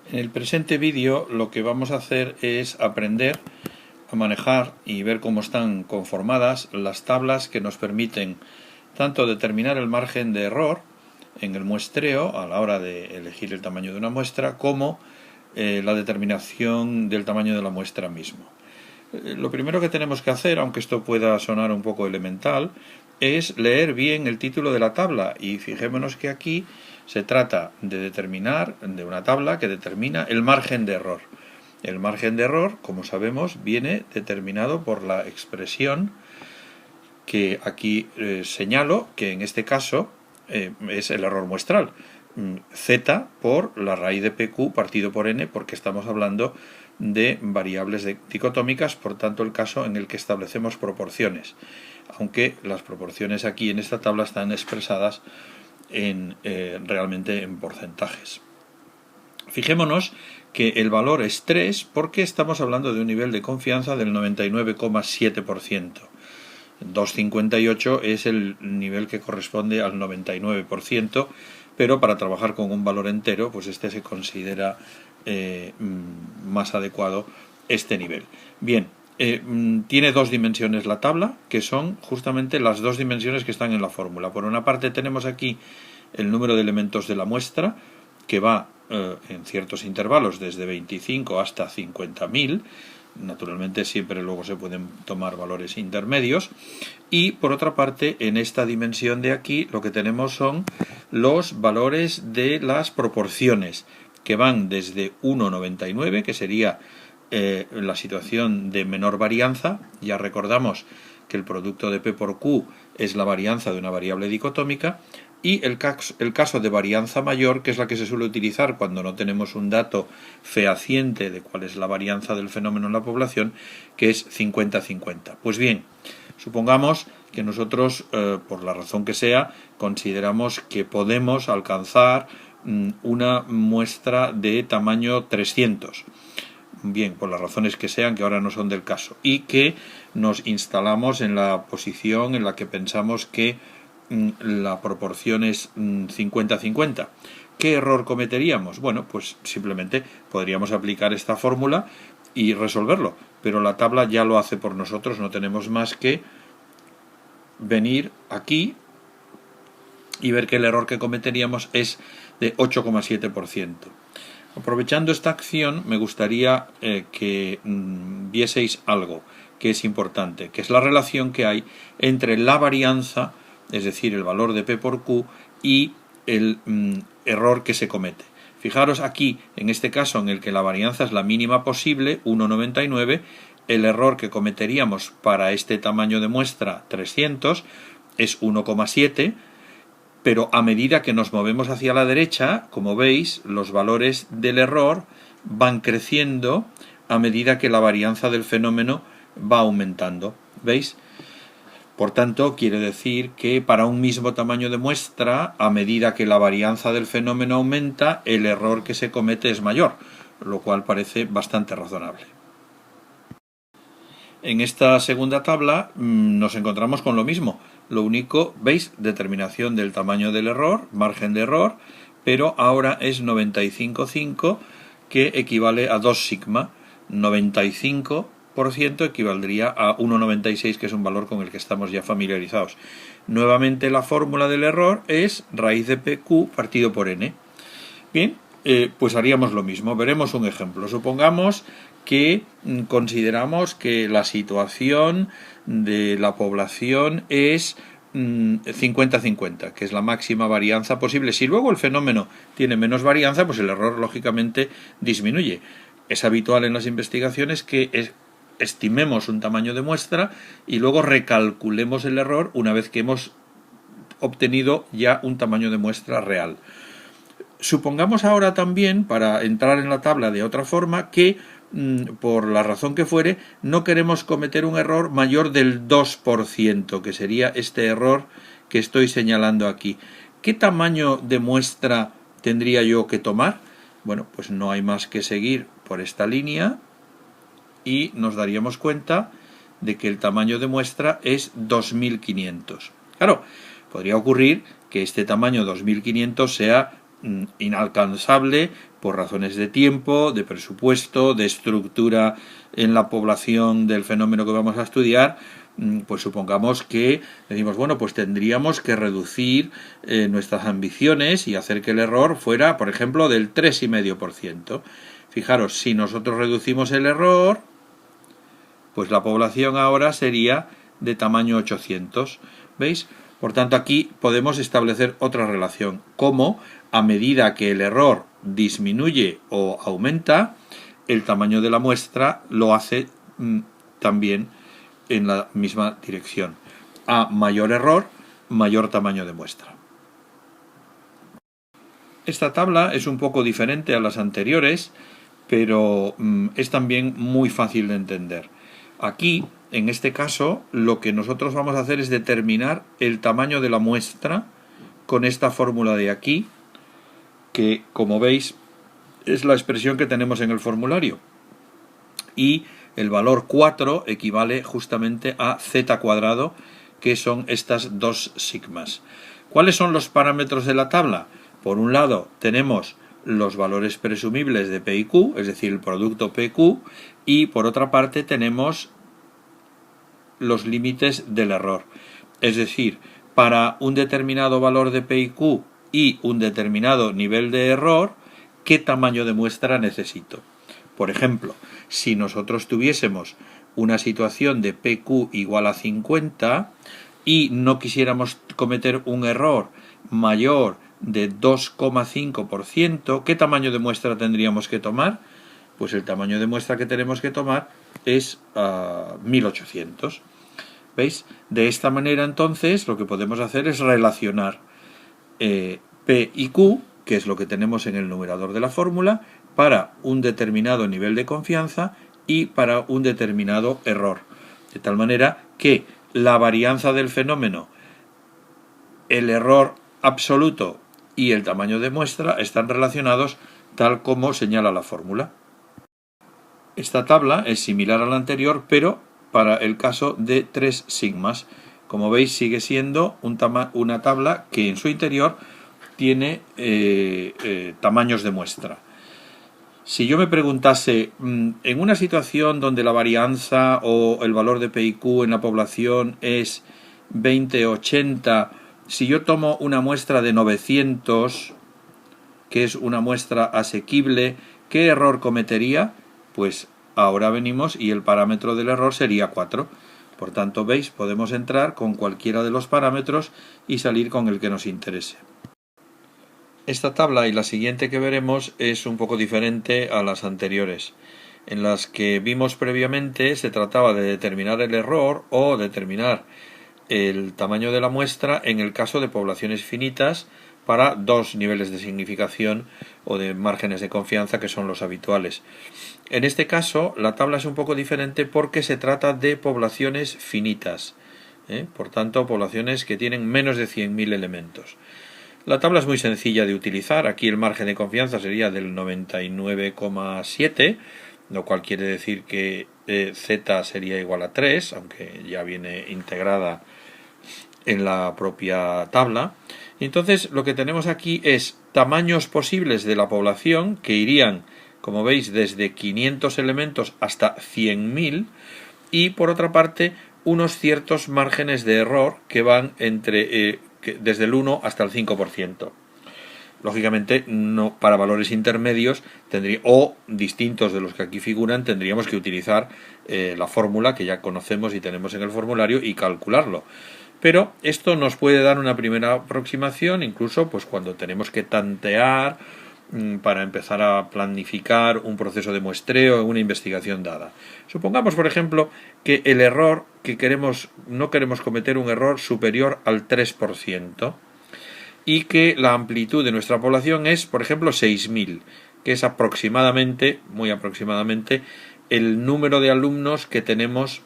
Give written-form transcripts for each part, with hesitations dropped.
En el presente vídeo lo que vamos a hacer es aprender a manejar y ver cómo están conformadas las tablas que nos permiten tanto determinar el margen de error en el muestreo a la hora de elegir el tamaño de una muestra, como la determinación del tamaño de la muestra mismo. Lo primero que tenemos que hacer, aunque esto pueda sonar un poco elemental, es leer bien el título de la tabla, y fijémonos que aquí se trata de una tabla que determina el margen de error. El margen de error, como sabemos, viene determinado por la expresión que aquí señalo, que en este caso es el error muestral, z por la raíz de pq partido por n, porque estamos hablando de variables dicotómicas, por tanto el caso en el que establecemos proporciones, aunque las proporciones aquí en esta tabla están expresadas realmente en porcentajes. Fijémonos que el valor es 3 porque estamos hablando de un nivel de confianza del 99,7%. 2,58 es el nivel que corresponde al 99%, pero para trabajar con un valor entero, pues este se considera más adecuado este nivel. Bien, tiene dos dimensiones la tabla, que son justamente las dos dimensiones que están en la fórmula. Por una parte tenemos aquí el número de elementos de la muestra, que va en ciertos intervalos desde 25 hasta 50.000, naturalmente siempre luego se pueden tomar valores intermedios, y por otra parte en esta dimensión de aquí lo que tenemos son los valores de las proporciones, que van desde 1,99, que sería la situación de menor varianza. Ya recordamos que el producto de P por Q es la varianza de una variable dicotómica, y el caso de varianza mayor, que es la que se suele utilizar cuando no tenemos un dato fehaciente de cuál es la varianza del fenómeno en la población, que es 50-50. Pues bien, supongamos que nosotros, por la razón que sea, consideramos que podemos alcanzar una muestra de tamaño 300. Bien, por las razones que sean, que ahora no son del caso, y que nos instalamos en la posición en la que pensamos que la proporción es 50-50. ¿Qué error cometeríamos? Bueno, pues simplemente podríamos aplicar esta fórmula y resolverlo, pero la tabla ya lo hace por nosotros, no tenemos más que venir aquí y ver que el error que cometeríamos es de 8,7%. Aprovechando esta acción, me gustaría que vieseis algo que es importante, que es la relación que hay entre la varianza, es decir, el valor de P por Q, y el error que se comete. Fijaros aquí, en este caso en el que la varianza es la mínima posible, 1,99, el error que cometeríamos para este tamaño de muestra 300 es 1,7, pero a medida que nos movemos hacia la derecha, como veis, los valores del error van creciendo a medida que la varianza del fenómeno va aumentando. ¿Veis? Por tanto, quiere decir que para un mismo tamaño de muestra, a medida que la varianza del fenómeno aumenta, el error que se comete es mayor, lo cual parece bastante razonable. En esta segunda tabla nos encontramos con lo mismo. Lo único, ¿veis? Determinación del tamaño del error, margen de error, pero ahora es 95,5, que equivale a 2 sigma. 95% equivaldría a 1,96, que es un valor con el que estamos ya familiarizados. Nuevamente la fórmula del error es raíz de PQ partido por n. Bien, pues haríamos lo mismo. Veremos un ejemplo. Supongamos que consideramos que la situación de la población es 50-50, que es la máxima varianza posible. Si luego el fenómeno tiene menos varianza, pues el error lógicamente disminuye. Es habitual en las investigaciones que estimemos un tamaño de muestra y luego recalculemos el error una vez que hemos obtenido ya un tamaño de muestra real. Supongamos ahora también, para entrar en la tabla de otra forma, que por la razón que fuere, no queremos cometer un error mayor del 2%, que sería este error que estoy señalando aquí. ¿Qué tamaño de muestra tendría yo que tomar? Bueno, pues no hay más que seguir por esta línea y nos daríamos cuenta de que el tamaño de muestra es 2500. Claro, podría ocurrir que este tamaño 2500 sea inalcanzable por razones de tiempo, de presupuesto, de estructura en la población del fenómeno que vamos a estudiar, pues supongamos que decimos, bueno, pues tendríamos que reducir nuestras ambiciones y hacer que el error fuera, por ejemplo, del 3,5%. Fijaros, si nosotros reducimos el error, pues la población ahora sería de tamaño 800. ¿Veis? Por tanto, aquí podemos establecer otra relación, como a medida que el error disminuye o aumenta, el tamaño de la muestra lo hace también en la misma dirección. A mayor error, mayor tamaño de muestra. Esta tabla es un poco diferente a las anteriores, pero es también muy fácil de entender. Aquí, en este caso, lo que nosotros vamos a hacer es determinar el tamaño de la muestra con esta fórmula de aquí, que, como veis, es la expresión que tenemos en el formulario. Y el valor 4 equivale justamente a z², que son estas dos sigmas. ¿Cuáles son los parámetros de la tabla? Por un lado, tenemos los valores presumibles de P y Q, es decir, el producto PQ, y por otra parte tenemos los límites del error. Es decir, para un determinado valor de P y Q y un determinado nivel de error, ¿qué tamaño de muestra necesito? Por ejemplo, si nosotros tuviésemos una situación de PQ igual a 50 y no quisiéramos cometer un error mayor de 2,5%, ¿qué tamaño de muestra tendríamos que tomar? Pues el tamaño de muestra que tenemos que tomar es 1800. ¿Veis? De esta manera, entonces, lo que podemos hacer es relacionar P y Q, que es lo que tenemos en el numerador de la fórmula, para un determinado nivel de confianza y para un determinado error. De tal manera que la varianza del fenómeno, el error absoluto y el tamaño de muestra están relacionados tal como señala la fórmula. Esta tabla es similar a la anterior, pero para el caso de 3 sigmas. Como veis, sigue siendo una tabla que en su interior tiene tamaños de muestra. Si yo me preguntase, en una situación donde la varianza o el valor de P y Q en la población es 20-80, si yo tomo una muestra de 900, que es una muestra asequible, ¿qué error cometería? Pues ahora venimos y el parámetro del error sería 4. Por tanto, veis, podemos entrar con cualquiera de los parámetros y salir con el que nos interese. Esta tabla y la siguiente que veremos es un poco diferente a las anteriores. En las que vimos previamente se trataba de determinar el error o determinar el tamaño de la muestra en el caso de poblaciones finitas para dos niveles de significación o de márgenes de confianza que son los habituales. En este caso la tabla es un poco diferente porque se trata de poblaciones finitas, por tanto poblaciones que tienen menos de 100.000 elementos. La tabla es muy sencilla de utilizar. Aquí el margen de confianza sería del 99,7, lo cual quiere decir que z sería igual a 3, aunque ya viene integrada en la propia tabla. Entonces lo que tenemos aquí es tamaños posibles de la población que irían, como veis, desde 500 elementos hasta 100.000 y por otra parte unos ciertos márgenes de error que van desde el 1 hasta el 5%. Lógicamente, no, para valores intermedios o distintos de los que aquí figuran, tendríamos que utilizar la fórmula que ya conocemos y tenemos en el formulario y calcularlo. Pero esto nos puede dar una primera aproximación, incluso pues cuando tenemos que tantear para empezar a planificar un proceso de muestreo en una investigación dada. Supongamos, por ejemplo, que el error que no queremos cometer un error superior al 3% y que la amplitud de nuestra población es, por ejemplo, 6.000, que es aproximadamente, muy aproximadamente, el número de alumnos que tenemos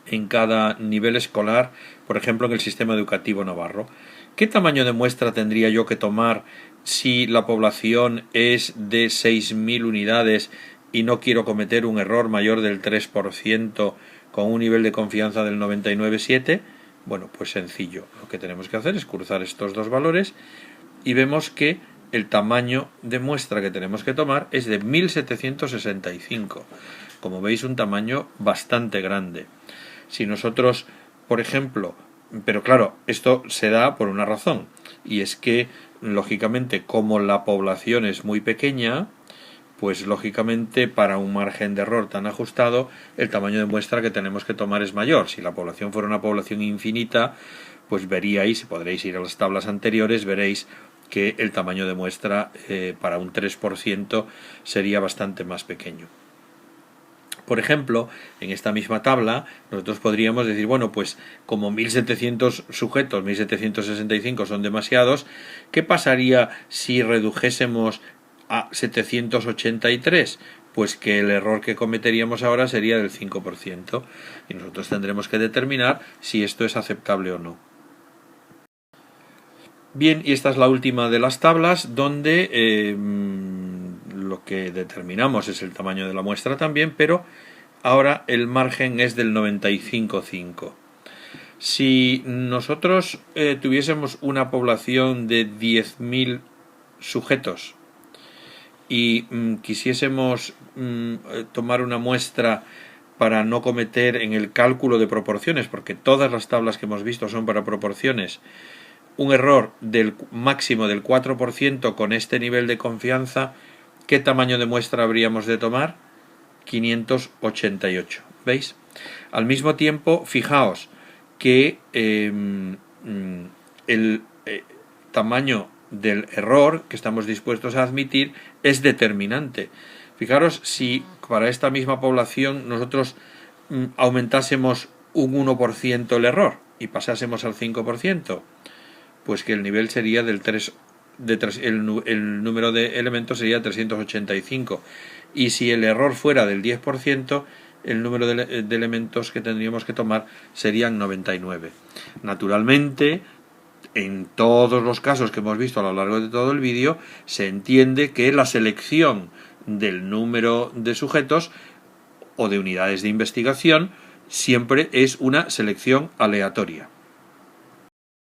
en cada nivel escolar, por ejemplo, en el sistema educativo navarro. ¿Qué tamaño de muestra tendría yo que tomar si la población es de 6.000 unidades y no quiero cometer un error mayor del 3% con un nivel de confianza del 99,7%? Bueno, pues sencillo. Lo que tenemos que hacer es cruzar estos dos valores y vemos que el tamaño de muestra que tenemos que tomar es de 1765. Como veis, un tamaño bastante grande. Si nosotros, por ejemplo, pero claro, esto se da por una razón, y es que, lógicamente, como la población es muy pequeña, pues lógicamente para un margen de error tan ajustado, el tamaño de muestra que tenemos que tomar es mayor. Si la población fuera una población infinita, pues veríais, podréis ir a las tablas anteriores, veréis que el tamaño de muestra para un 3% sería bastante más pequeño. Por ejemplo, en esta misma tabla nosotros podríamos decir, bueno, pues como 1700 sujetos, 1765 son demasiados, ¿qué pasaría si redujésemos a 783? Pues que el error que cometeríamos ahora sería del 5%, y nosotros tendremos que determinar si esto es aceptable o no. Bien, y esta es la última de las tablas, donde lo que determinamos es el tamaño de la muestra también, pero ahora el margen es del 95,5. Si nosotros tuviésemos una población de 10.000 sujetos y quisiésemos tomar una muestra para no cometer en el cálculo de proporciones, porque todas las tablas que hemos visto son para proporciones, un error del máximo del 4% con este nivel de confianza, ¿qué tamaño de muestra habríamos de tomar? 588. ¿Veis? Al mismo tiempo, fijaos que el tamaño del error que estamos dispuestos a admitir es determinante. Fijaros, si para esta misma población nosotros aumentásemos un 1% el error y pasásemos al 5%, pues que el nivel sería del 3, el número de elementos sería 385, y si el error fuera del 10%, el número de elementos que tendríamos que tomar serían 99. Naturalmente, en todos los casos que hemos visto a lo largo de todo el vídeo, se entiende que la selección del número de sujetos o de unidades de investigación siempre es una selección aleatoria.